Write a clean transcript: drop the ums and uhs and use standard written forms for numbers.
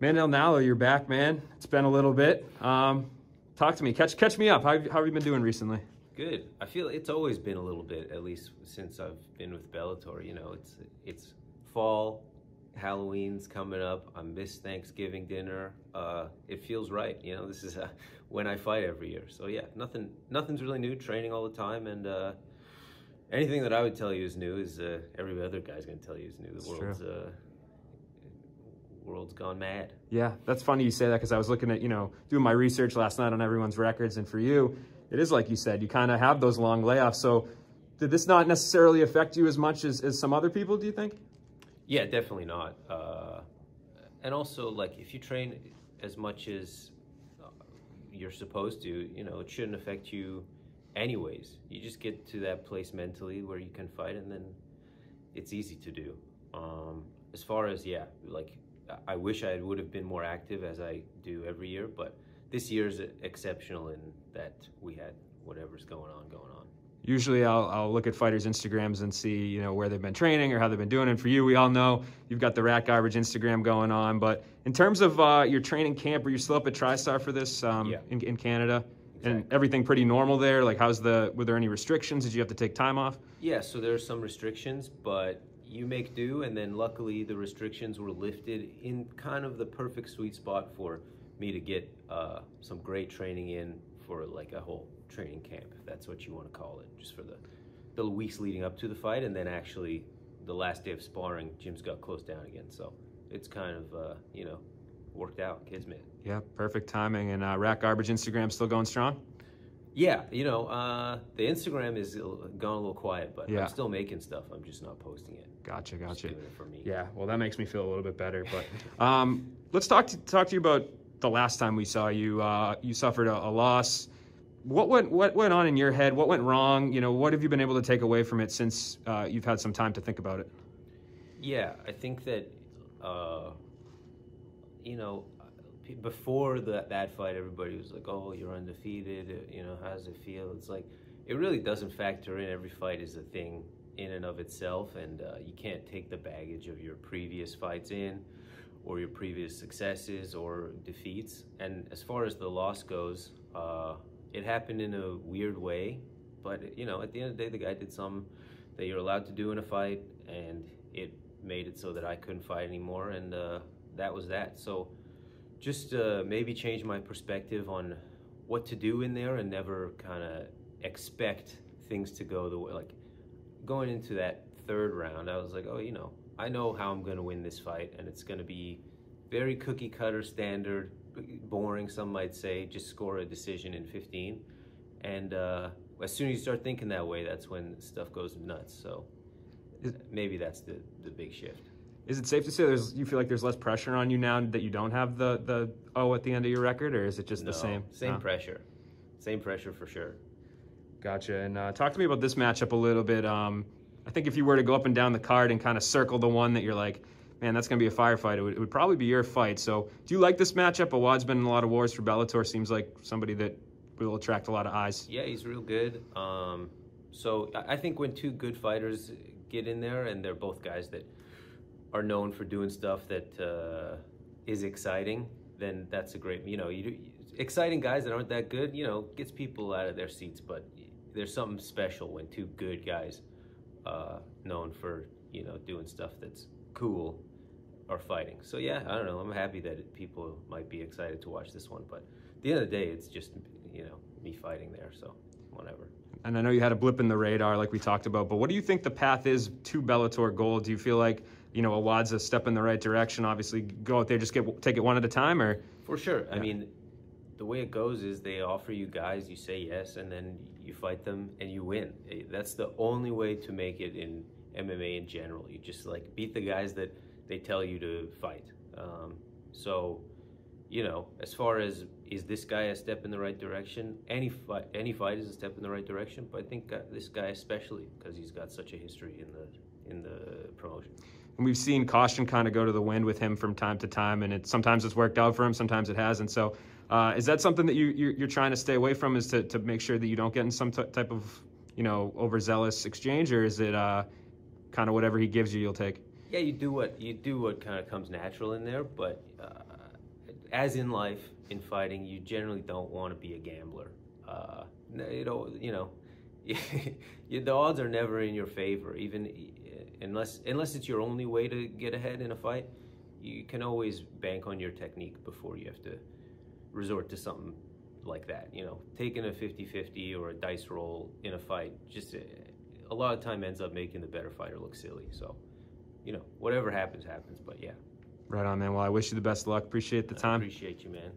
Mandel Nallo, you're back, man. It's been a little bit. Talk to me. Catch me up. How have you been doing recently? Good. I feel it's always been a little bit, at least since I've been with Bellator. You know, it's fall, Halloween's coming up. I miss Thanksgiving dinner. It feels right. You know, this is when I fight every year. So yeah, nothing's really new. Training all the time, and anything that I would tell you is new is every other guy's going to tell you is new. The world's gone mad. Yeah, that's funny you say that, because I was looking at, doing my research last night on everyone's records, and for you, it is like you said, you kind of have those long layoffs. So did this not necessarily affect you as much as some other people, do you think? Yeah, definitely not. And also, like, if you train as much as you're supposed to, it shouldn't affect you anyways. You just get to that place mentally where you can fight, and then it's easy to do. As far as, yeah, like, I wish I would have been more active as I do every year, but this year's exceptional in that we had whatever's going on. Usually I'll look at fighters' Instagrams and see, where they've been training or how they've been doing. And for you, we all know you've got the Rat Garbage Instagram going on. But in terms of your training camp, were you still up at TriStar for this in Canada? Exactly. And everything pretty normal there? Like, were there any restrictions? Did you have to take time off? Yeah, so there's some restrictions, but you make do, and then luckily the restrictions were lifted in kind of the perfect sweet spot for me to get some great training in for like a whole training camp, if that's what you want to call it, just for the weeks leading up to the fight, and then actually the last day of sparring, gyms got closed down again, so it's kind of worked out, kismet. Yeah, perfect timing. And Rat Garbage Instagram still going strong? Yeah, the Instagram is gone a little quiet, but yeah. I'm still making stuff. I'm just not posting it. Gotcha. Just doing it for me. Yeah, well, that makes me feel a little bit better. But let's talk to you about the last time we saw you. You suffered a loss. What went on in your head? What went wrong? What have you been able to take away from it since you've had some time to think about it? Yeah, I think that before that fight, everybody was like, "Oh, you're undefeated. How does it feel?" It's like, it really doesn't factor in. Every fight is a thing in and of itself, and you can't take the baggage of your previous fights in, or your previous successes or defeats. And as far as the loss goes, it happened in a weird way, but at the end of the day, the guy did something that you're allowed to do in a fight, and it made it so that I couldn't fight anymore, and that was that. So just maybe change my perspective on what to do in there, and never kind of expect things to go the way. Like, going into that third round, I was like, oh, I know how I'm going to win this fight, and it's going to be very cookie cutter standard, boring, some might say, just score a decision in 15. And as soon as you start thinking that way, that's when stuff goes nuts. So maybe that's the big shift. Is it safe to say you feel like there's less pressure on you now that you don't have the O at the end of your record, or is it just the same? Same pressure. Same pressure for sure. Gotcha. And talk to me about this matchup a little bit. I think if you were to go up and down the card and kind of circle the one that you're like, man, that's going to be a firefight, it would probably be your fight. So do you like this matchup? Awad's been in a lot of wars for Bellator. Seems like somebody that will attract a lot of eyes. Yeah, he's real good. So I think when two good fighters get in there, and they're both guys that are known for doing stuff that is exciting, then that's a great, exciting guys that aren't that good, gets people out of their seats. But there's something special when two good guys known for, doing stuff that's cool are fighting. So yeah, I don't know. I'm happy that people might be excited to watch this one. But at the end of the day, it's just, me fighting there. So whatever. And I know you had a blip in the radar like we talked about, but what do you think the path is to Bellator Gold? Do you feel like, Awad's a step in the right direction? Obviously, go out there, just take it one at a time, or? For sure. Yeah. I mean, the way it goes is they offer you guys, you say yes, and then you fight them and you win. That's the only way to make it in MMA in general. You just beat the guys that they tell you to fight. So, as far as, is this guy a step in the right direction? Any fight is a step in the right direction, but I think this guy especially, because he's got such a history in the promotion. And we've seen caution kind of go to the wind with him from time to time, and sometimes it's worked out for him, sometimes it hasn't. So is that something that you're trying to stay away from, is to make sure that you don't get in some type of overzealous exchange, or is it kind of whatever he gives you, you'll take? Yeah, you do what kind of comes natural in there, but as in life, in fighting, you generally don't want to be a gambler. The odds are never in your favor, even unless it's your only way to get ahead in a fight. You can always bank on your technique before you have to resort to something like that. Taking a 50-50 or a dice roll in a fight just a lot of time ends up making the better fighter look silly. So, whatever happens, but yeah. Right on, man. Well, I wish you the best of luck. Appreciate the time. I appreciate you, man.